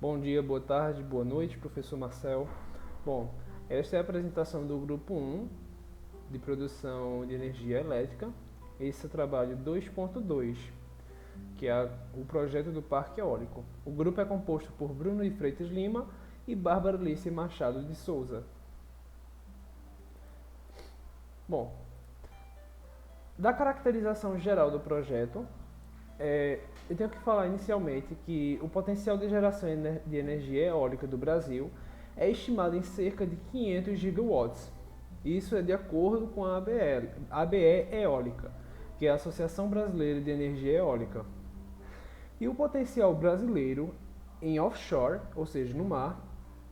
Bom dia, boa tarde, boa noite, professor Marcel. Bom, esta é a apresentação do grupo 1 de produção de energia elétrica. Esse é o trabalho 2.2, que é o projeto do Parque Eólico. O grupo é composto por Bruno de Freitas Lima e Bárbara Alice Machado de Souza. Bom, da caracterização geral do projeto, eu tenho que falar inicialmente que o potencial de geração de energia eólica do Brasil é estimado em cerca de 500 gigawatts. Isso é de acordo com a ABE Eólica, que é a Associação Brasileira de Energia Eólica. E o potencial brasileiro em offshore, ou seja, no mar,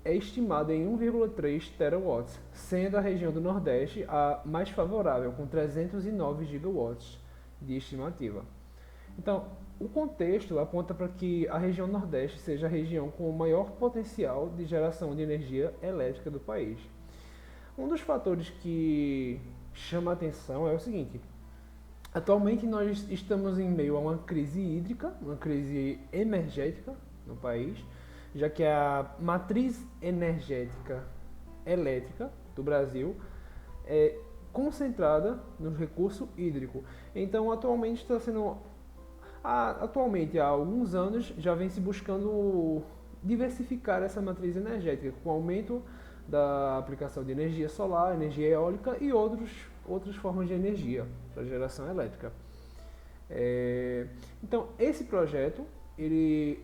é estimado em 1,3 terawatts, sendo a região do Nordeste a mais favorável, com 309 gigawatts de estimativa. Então, o contexto aponta para que a região Nordeste seja a região com o maior potencial de geração de energia elétrica do país. Um dos fatores que chama a atenção é o seguinte: atualmente nós estamos em meio a uma crise hídrica, uma crise energética no país, já que a matriz energética elétrica do Brasil é concentrada no recurso hídrico. Então, atualmente, há alguns anos, já vem se buscando diversificar essa matriz energética, com o aumento da aplicação de energia solar, energia eólica e outras formas de energia para geração elétrica. Então, esse projeto ele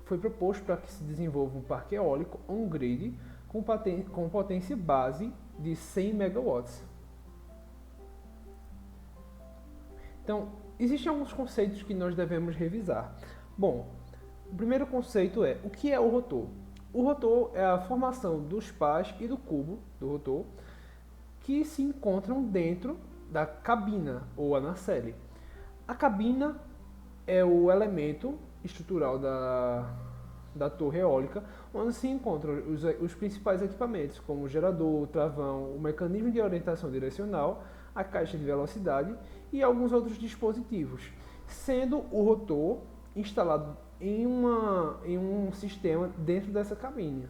foi proposto para que se desenvolva um parque eólico on-grid com potência base de 100 megawatts. Então, existem alguns conceitos que nós devemos revisar. Bom, o primeiro conceito é: o que é o rotor? O rotor é a formação dos pás e do cubo do rotor que se encontram dentro da cabina ou a nacelle. A cabina é o elemento estrutural da torre eólica, onde se encontram os principais equipamentos, como o gerador, o travão, o mecanismo de orientação direcional, a caixa de velocidade e alguns outros dispositivos, sendo o rotor instalado em um sistema dentro dessa cabine.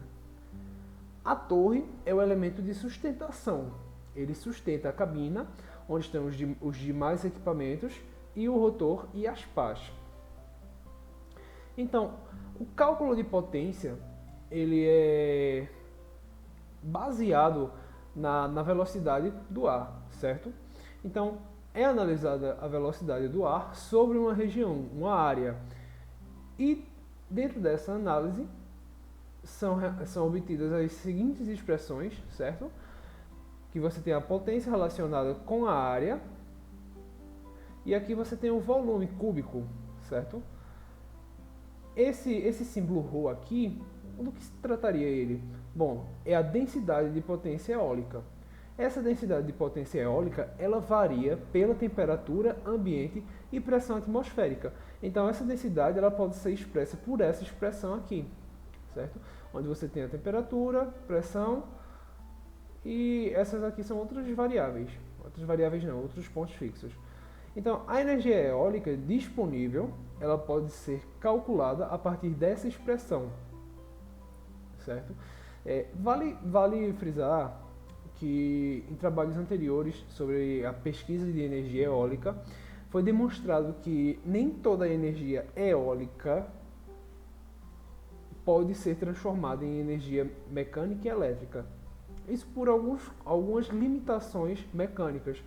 A torre é o elemento de sustentação. Ele sustenta a cabina, onde estão os demais equipamentos, e o rotor e as pás. Então, o cálculo de potência ele é baseado na velocidade do ar, certo? Então, é analisada a velocidade do ar sobre uma região, uma área. E dentro dessa análise são obtidas as seguintes expressões, certo? Que você tem a potência relacionada com a área e aqui você tem o volume cúbico, certo? Esse símbolo ρ aqui, do que se trataria ele? Bom, é a densidade de potência eólica. Essa densidade de potência eólica, ela varia pela temperatura ambiente e pressão atmosférica. Então, essa densidade ela pode ser expressa por essa expressão aqui, certo? Onde você tem a temperatura, pressão e essas aqui são outras variáveis. Outros pontos fixos. Então, a energia eólica disponível, ela pode ser calculada a partir dessa expressão, certo? Vale frisar que em trabalhos anteriores sobre a pesquisa de energia eólica, foi demonstrado que nem toda a energia eólica pode ser transformada em energia mecânica e elétrica. Isso por algumas limitações mecânicas.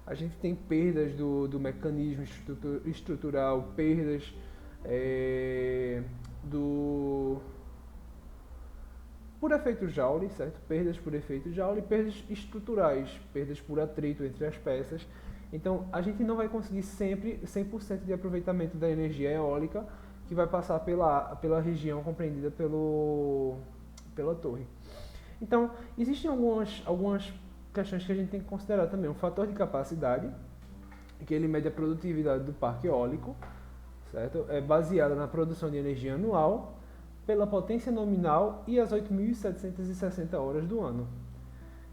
A gente tem perdas do mecanismo estrutural, perdas por efeito Joule, certo? Perdas por efeito Joule, perdas estruturais, perdas por atrito entre as peças. Então, a gente não vai conseguir sempre 100% de aproveitamento da energia eólica que vai passar pela região compreendida pela torre. Então, existem algumas questões que a gente tem que considerar também. O fator de capacidade, que ele mede a produtividade do parque eólico, certo? É baseado na produção de energia anual, pela potência nominal e as 8.760 horas do ano.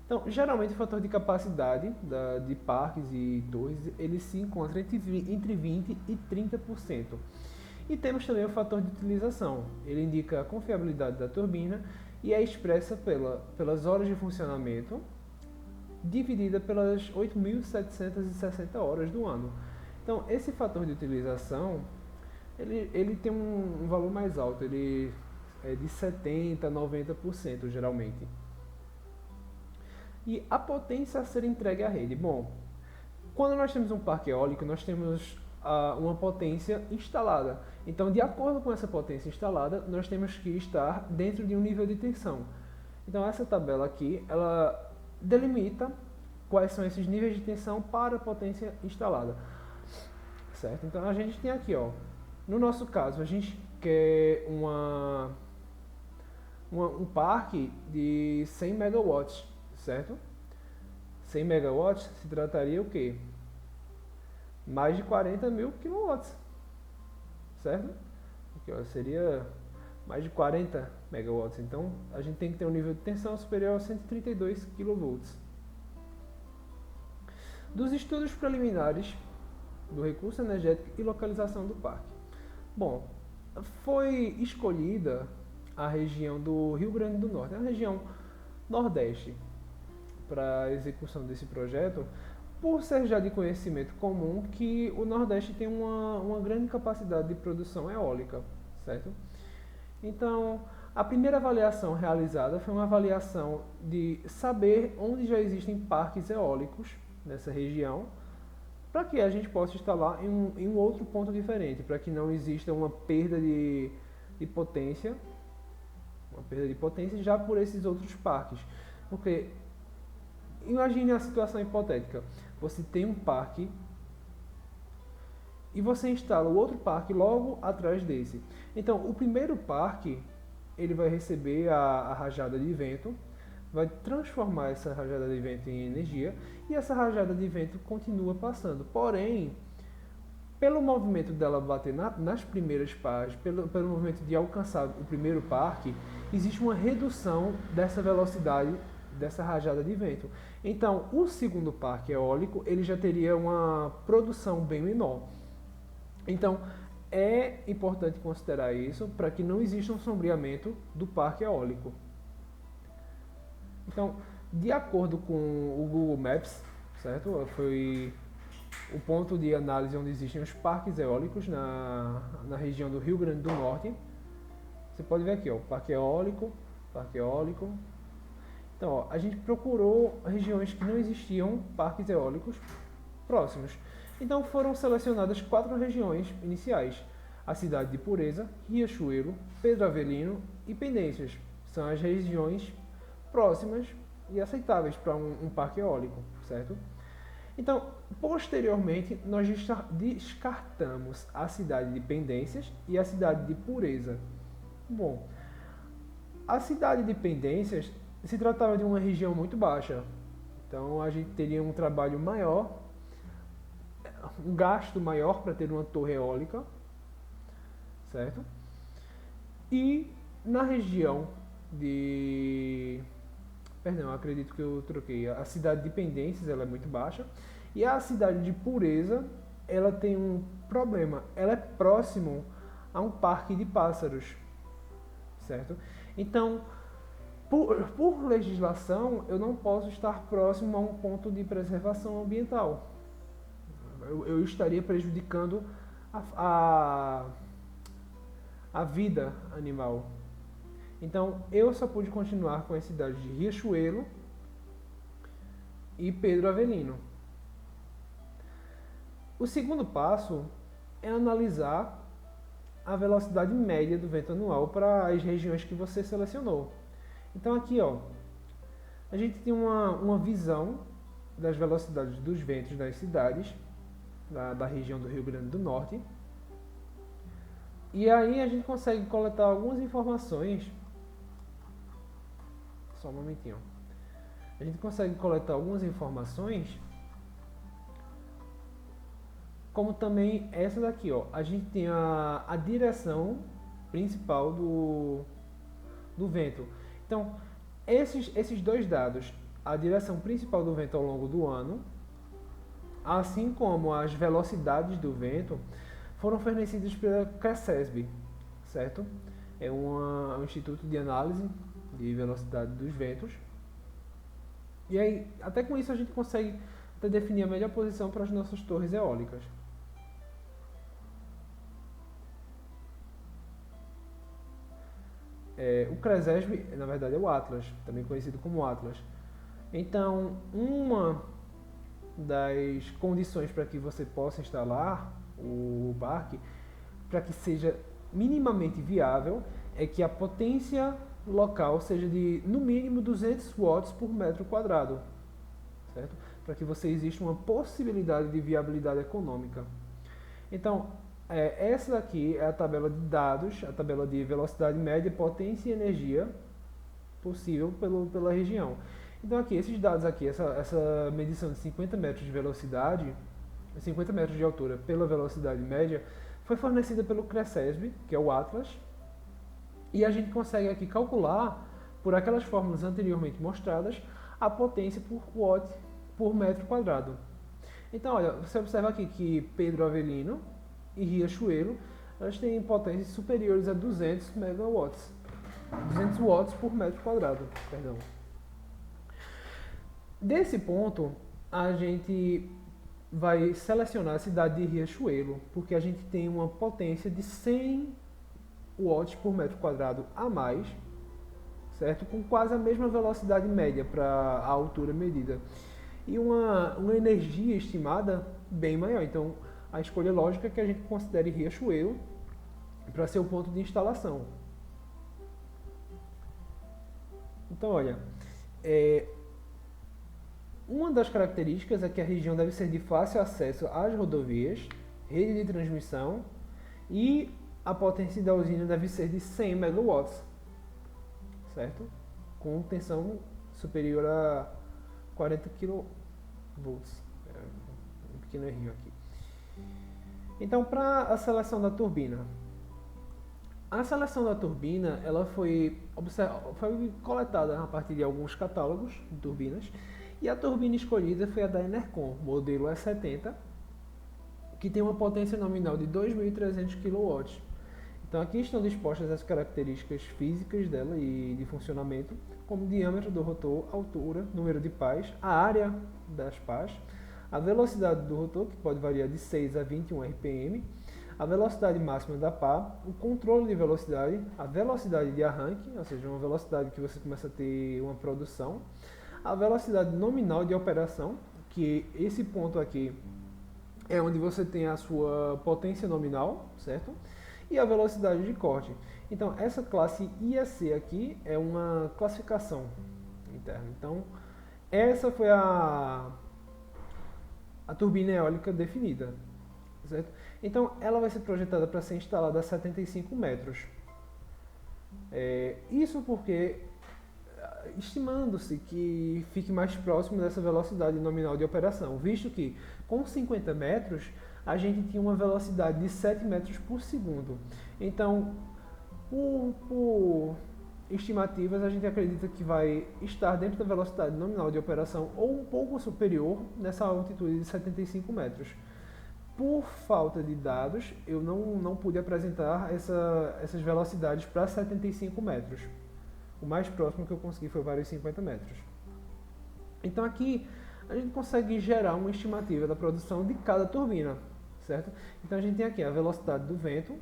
Então, geralmente o fator de capacidade de parques e torres, ele se encontra entre 20% e 30%. E temos também o fator de utilização. Ele indica a confiabilidade da turbina e é expressa pelas horas de funcionamento dividida pelas 8.760 horas do ano. Então, esse fator de utilização, ele tem um valor mais alto, ele é de 70% a 90% geralmente. E a potência a ser entregue à rede. Bom, quando nós temos um parque eólico, nós temos uma potência instalada. Então, de acordo com essa potência instalada, nós temos que estar dentro de um nível de tensão. Então, essa tabela aqui, ela delimita quais são esses níveis de tensão para a potência instalada. Certo? Então, a gente tem aqui, ó, no nosso caso, a gente quer um parque de 100 megawatts, certo? 100 megawatts se trataria o quê? Mais de 40 mil quilowatts, certo? Aqui, ó, seria mais de 40 megawatts. Então, a gente tem que ter um nível de tensão superior a 132 kV. Dos estudos preliminares do recurso energético e localização do parque. Bom, foi escolhida a região do Rio Grande do Norte, a região nordeste, para a execução desse projeto, por ser já de conhecimento comum que o Nordeste tem uma grande capacidade de produção eólica, certo? Então, a primeira avaliação realizada foi uma avaliação de saber onde já existem parques eólicos nessa região, para que a gente possa instalar em um outro ponto diferente, para que não exista uma perda de potência, já por esses outros parques. Porque, imagine a situação hipotética, você tem um parque e você instala o outro parque logo atrás desse. Então, o primeiro parque, ele vai receber a rajada de vento, vai transformar essa rajada de vento em energia e essa rajada de vento continua passando. Porém, pelo movimento dela bater nas primeiras partes, pelo movimento de alcançar o primeiro parque, existe uma redução dessa velocidade dessa rajada de vento. Então, o segundo parque eólico, ele já teria uma produção bem menor. Então, é importante considerar isso para que não exista um sombreamento do parque eólico. Então, de acordo com o Google Maps, certo? Foi o ponto de análise onde existem os parques eólicos na região do Rio Grande do Norte. Você pode ver aqui, ó, parque eólico. Então, ó, a gente procurou regiões que não existiam parques eólicos próximos. Então, foram selecionadas 4 regiões iniciais: a cidade de Pureza, Riachuelo, Pedro Avelino e Pendências. São as regiões próximas e aceitáveis para um parque eólico, certo? Então, posteriormente, nós descartamos a cidade de Pendências e a cidade de Pureza. Bom, a cidade de Pendências se tratava de uma região muito baixa, então a gente teria um trabalho maior, um gasto maior para ter uma torre eólica, certo? E na região de... Perdão, acredito que eu troquei. A cidade de Pendências, ela é muito baixa. E a cidade de Pureza, ela tem um problema. Ela é próximo a um parque de pássaros, certo? Então, por legislação, eu não posso estar próximo a um ponto de preservação ambiental. Eu estaria prejudicando a vida animal. Então, eu só pude continuar com as cidades de Riachuelo e Pedro Avelino. O segundo passo é analisar a velocidade média do vento anual para as regiões que você selecionou. Então, aqui, ó, a gente tem uma visão das velocidades dos ventos das cidades da região do Rio Grande do Norte. E aí a gente consegue coletar algumas informações. Só um momentinho. A gente consegue coletar algumas informações, como também essa daqui, ó. A gente tem a direção principal do vento. Então, esses dois dados, a direção principal do vento ao longo do ano, assim como as velocidades do vento, foram fornecidas pela CRECESB, certo? É um instituto de análise de velocidade dos ventos. E aí, até com isso a gente consegue até definir a melhor posição para as nossas torres eólicas. O CRECESB, na verdade, é o Atlas, também conhecido como Atlas. Então, uma das condições para que você possa instalar o parque, para que seja minimamente viável, é que a potência local seja de, no mínimo, 200 watts por metro quadrado, certo? Para que você exista uma possibilidade de viabilidade econômica. Então, essa daqui é a tabela de dados, a tabela de velocidade média, potência e energia possível pela região. Então aqui, esses dados aqui, essa medição de 50 metros de velocidade, 50 metros de altura pela velocidade média, foi fornecida pelo CRECESB, que é o Atlas, e a gente consegue aqui calcular, por aquelas fórmulas anteriormente mostradas, a potência por watt por metro quadrado. Então, olha, você observa aqui que Pedro Avelino e Riachuelo, elas têm potências superiores a 200 megawatts. 200 watts por metro quadrado, perdão. Desse ponto, a gente vai selecionar a cidade de Riachuelo, porque a gente tem uma potência de 100 watts por metro quadrado a mais, certo? Com quase a mesma velocidade média para a altura medida. E uma energia estimada bem maior. Então, a escolha lógica é que a gente considere Riachuelo para ser o ponto de instalação. Então, olha, uma das características é que a região deve ser de fácil acesso às rodovias, rede de transmissão e a potência da usina deve ser de 100 megawatts, certo? Com tensão superior a 40 kV. Um pequeno errinho aqui. Então, para a seleção da turbina. A seleção da turbina ela foi coletada a partir de alguns catálogos de turbinas e a turbina escolhida foi a da Enercon, modelo E70, que tem uma potência nominal de 2.300 kW. Então aqui estão dispostas as características físicas dela e de funcionamento, como diâmetro do rotor, altura, número de pás, a área das pás, a velocidade do rotor, que pode variar de 6 a 21 RPM, a velocidade máxima da pá, o controle de velocidade, a velocidade de arranque, ou seja, uma velocidade que você começa a ter uma produção, a velocidade nominal de operação, que esse ponto aqui é onde você tem a sua potência nominal, certo? E a velocidade de corte. Então, essa classe IAC aqui é uma classificação interna. Então, essa foi a turbina eólica definida, certo? Então, ela vai ser projetada para ser instalada a 75 metros. Isso porque, estimando-se que fique mais próximo dessa velocidade nominal de operação, visto que com 50 metros a gente tinha uma velocidade de 7 metros por segundo. Então, por estimativas, a gente acredita que vai estar dentro da velocidade nominal de operação ou um pouco superior nessa altitude de 75 metros. Por falta de dados, eu não pude apresentar essas velocidades para 75 metros. O mais próximo que eu consegui foi vários 50 metros. Então aqui a gente consegue gerar uma estimativa da produção de cada turbina, certo? Então a gente tem aqui a velocidade do vento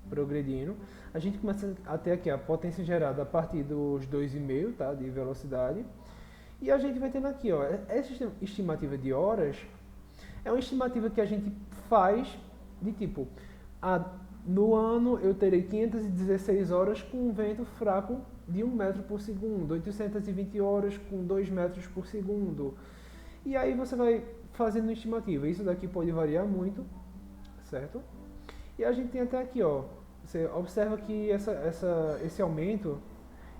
progredindo. A gente começa a ter aqui a potência gerada a partir dos 2,5, tá, de velocidade. E a gente vai tendo aqui, ó, essa estimativa de horas é uma estimativa que a gente faz de tipo, no ano eu terei 516 horas com um vento fraco de 1 metro por segundo, 820 horas com 2 metros por segundo. E aí você vai fazendo uma estimativa. Isso daqui pode variar muito, certo? E a gente tem até aqui, ó, você observa que esse aumento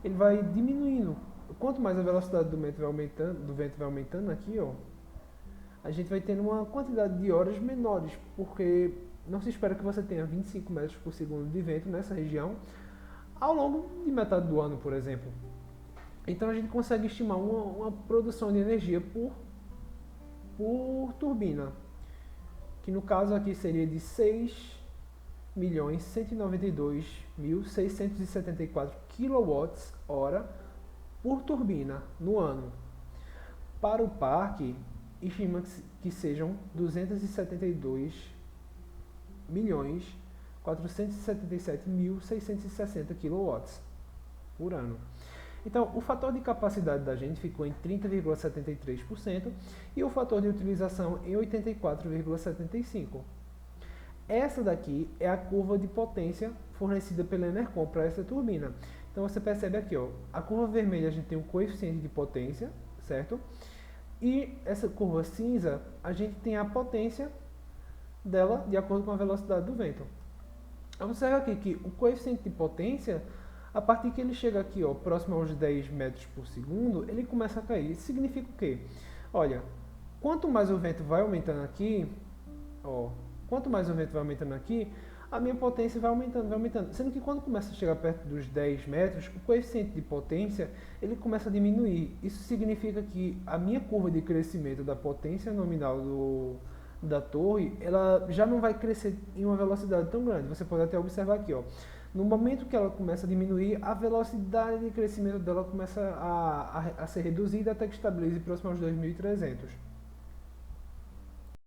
ele vai diminuindo. Quanto mais a velocidade do vento vai aumentando aqui, ó, a gente vai tendo uma quantidade de horas menores, porque não se espera que você tenha 25 metros por segundo de vento nessa região ao longo de metade do ano, por exemplo. Então a gente consegue estimar uma produção de energia por turbina, que no caso aqui seria de 6.192.674 kWh por turbina no ano. Para o parque, estima que sejam 272.477.660 kW por ano. Então, o fator de capacidade da gente ficou em 30,73% e o fator de utilização em 84,75%. Essa daqui é a curva de potência fornecida pela Enercon para essa turbina. Então, você percebe aqui, ó, a curva vermelha a gente tem o coeficiente de potência, certo? E essa curva cinza, a gente tem a potência dela de acordo com a velocidade do vento. Observe aqui que o coeficiente de potência, a partir que ele chega aqui, ó, próximo aos 10 metros por segundo, ele começa a cair. Isso significa o quê? Olha, quanto mais o vento vai aumentando aqui, ó, quanto mais o vento vai aumentando aqui, a minha potência vai aumentando. Sendo que quando começa a chegar perto dos 10 metros, o coeficiente de potência, ele começa a diminuir. Isso significa que a minha curva de crescimento da potência nominal da torre, ela já não vai crescer em uma velocidade tão grande. Você pode até observar aqui, ó. No momento que ela começa a diminuir, a velocidade de crescimento dela começa a ser reduzida até que estabilize próximo aos 2.300.